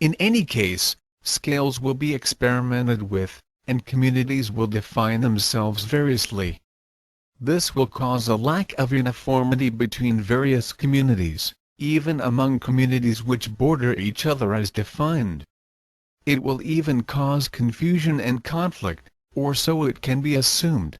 In any case, scales will be experimented with, and communities will define themselves variously. This will cause a lack of uniformity between various communities, even among communities which border each other as defined. It will even cause confusion and conflict, or so it can be assumed.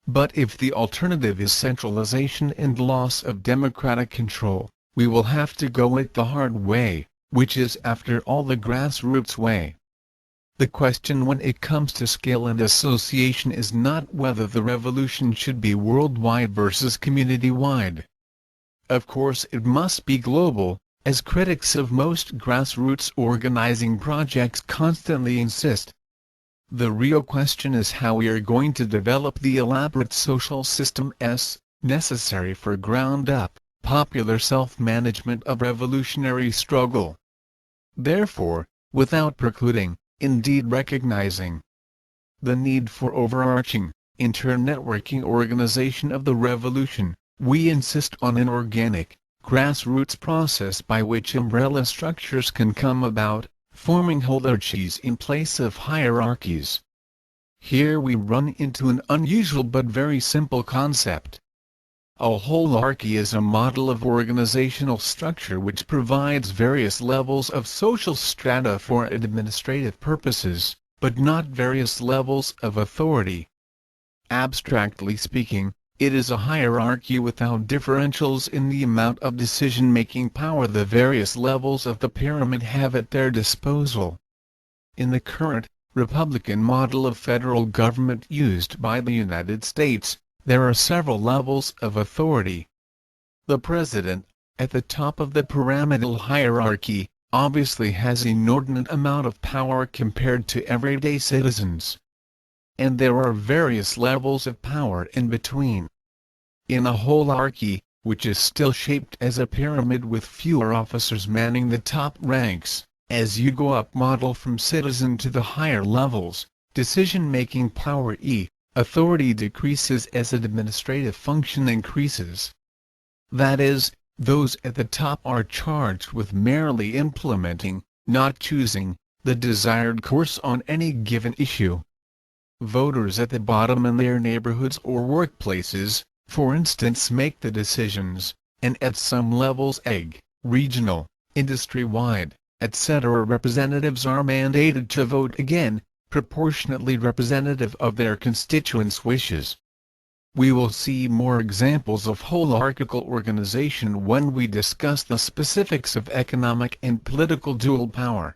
But if the alternative is centralization and loss of democratic control, we will have to go it the hard way, which is after all the grassroots way. The question when it comes to scale and association is not whether the revolution should be worldwide versus community-wide. Of course it must be global, as critics of most grassroots organizing projects constantly insist. The real question is how we are going to develop the elaborate social systems necessary for ground-up, popular self-management of revolutionary struggle. Therefore, without precluding, indeed recognizing, the need for overarching, inter-networking organization of the revolution, we insist on an organic, grassroots process by which umbrella structures can come about, forming holarchies in place of hierarchies. Here we run into an unusual but very simple concept. A holarchy is a model of organizational structure which provides various levels of social strata for administrative purposes, but not various levels of authority. Abstractly speaking, it is a hierarchy without differentials in the amount of decision-making power the various levels of the pyramid have at their disposal. In the current, Republican model of federal government used by the United States, there are several levels of authority. The President, at the top of the pyramidal hierarchy, obviously has an inordinate amount of power compared to everyday citizens. And there are various levels of power in between. In a holarchy, which is still shaped as a pyramid with fewer officers manning the top ranks, as you go up model from citizen to the higher levels, decision-making power authority decreases as administrative function increases. That is, those at the top are charged with merely implementing, not choosing, the desired course on any given issue. Voters at the bottom in their neighborhoods or workplaces, for instance, make the decisions, and at some levels regional, industry-wide, etc. representatives are mandated to vote again, proportionately representative of their constituents' wishes. We will see more examples of holarchical organization when we discuss the specifics of economic and political dual power.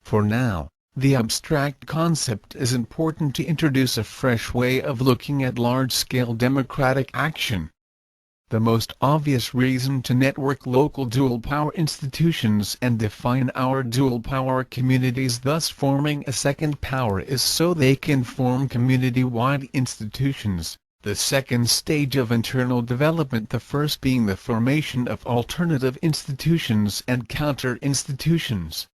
For now, the abstract concept is important to introduce a fresh way of looking at large-scale democratic action. The most obvious reason to network local dual power institutions and define our dual power communities, thus forming a second power, is so they can form community-wide institutions, the second stage of internal development, the first being the formation of alternative institutions and counter-institutions.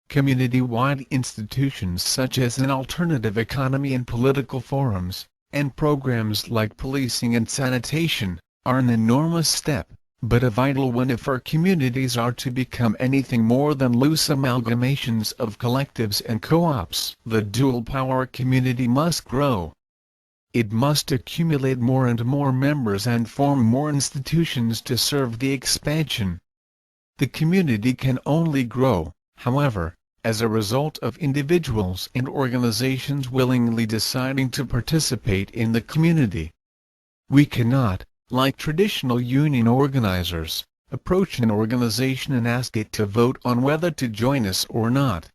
Community-wide institutions such as an alternative economy and political forums, and programs like policing and sanitation, are an enormous step, but a vital one if our communities are to become anything more than loose amalgamations of collectives and co-ops. The dual power community must grow. It must accumulate more and more members and form more institutions to serve the expansion. The community can only grow, however, as a result of individuals and organizations willingly deciding to participate in the community. We cannot, like traditional union organizers, approach an organization and ask it to vote on whether to join us or not.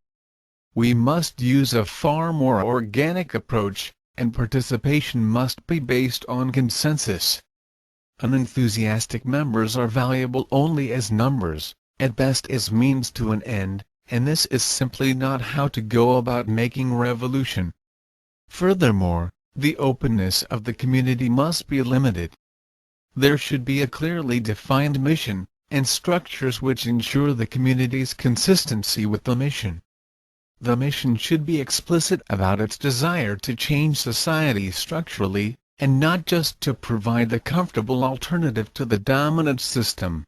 We must use a far more organic approach, and participation must be based on consensus. Unenthusiastic members are valuable only as numbers, at best as means to an end, and this is simply not how to go about making revolution. Furthermore, the openness of the community must be limited. There should be a clearly defined mission, and structures which ensure the community's consistency with the mission. The mission should be explicit about its desire to change society structurally, and not just to provide a comfortable alternative to the dominant system.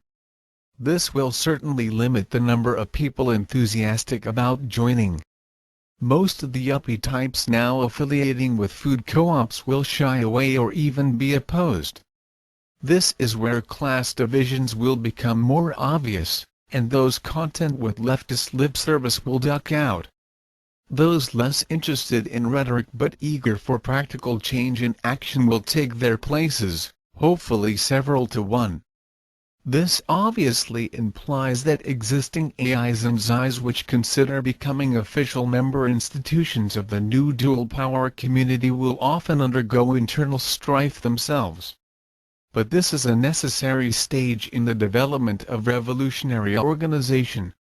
This will certainly limit the number of people enthusiastic about joining. Most of the yuppie types now affiliating with food co-ops will shy away or even be opposed. This is where class divisions will become more obvious, and those content with leftist lip service will duck out. Those less interested in rhetoric but eager for practical change and action will take their places, hopefully several to one. This obviously implies that existing AIs and XIs which consider becoming official member institutions of the new dual power community will often undergo internal strife themselves. But this is a necessary stage in the development of revolutionary organization.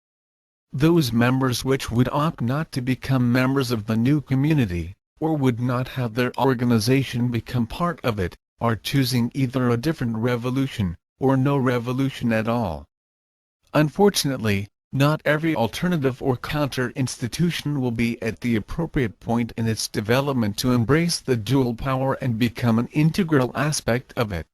Those members which would opt not to become members of the new community, or would not have their organization become part of it, are choosing either a different revolution, or no revolution at all. Unfortunately, not every alternative or counter-institution will be at the appropriate point in its development to embrace the dual power and become an integral aspect of it.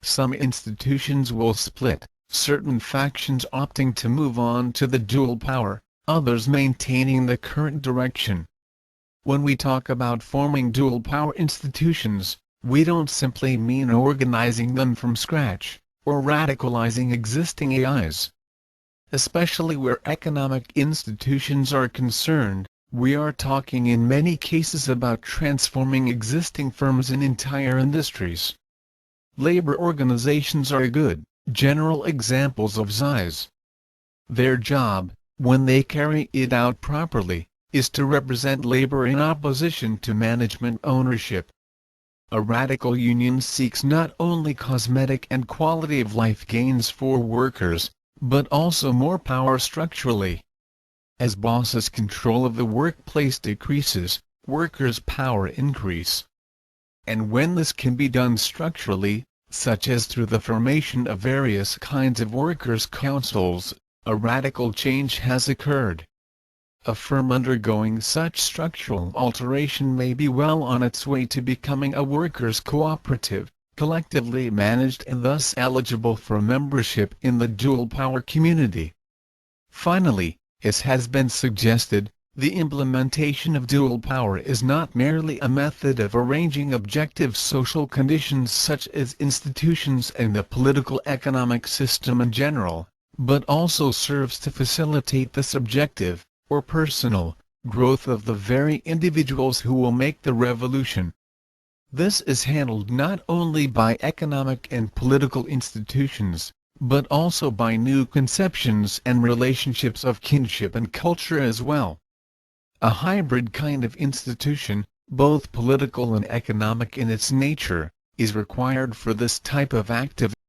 Some institutions will split, certain factions opting to move on to the dual power, others maintaining the current direction. When we talk about forming dual power institutions, we don't simply mean organizing them from scratch, or radicalizing existing AIs. Especially where economic institutions are concerned, we are talking in many cases about transforming existing firms and entire industries. Labor organizations are good, general examples of XIs. Their job, when they carry it out properly, is to represent labor in opposition to management ownership. A radical union seeks not only cosmetic and quality of life gains for workers, but also more power structurally. As bosses' control of the workplace decreases, workers' power increase. And when this can be done structurally, such as through the formation of various kinds of workers' councils, a radical change has occurred. A firm undergoing such structural alteration may be well on its way to becoming a workers' cooperative, collectively managed and thus eligible for membership in the dual power community. Finally, as has been suggested, the implementation of dual power is not merely a method of arranging objective social conditions such as institutions and the political economic system in general, but also serves to facilitate the subjective, or personal, growth of the very individuals who will make the revolution. This is handled not only by economic and political institutions, but also by new conceptions and relationships of kinship and culture as well. A hybrid kind of institution, both political and economic in its nature, is required for this type of active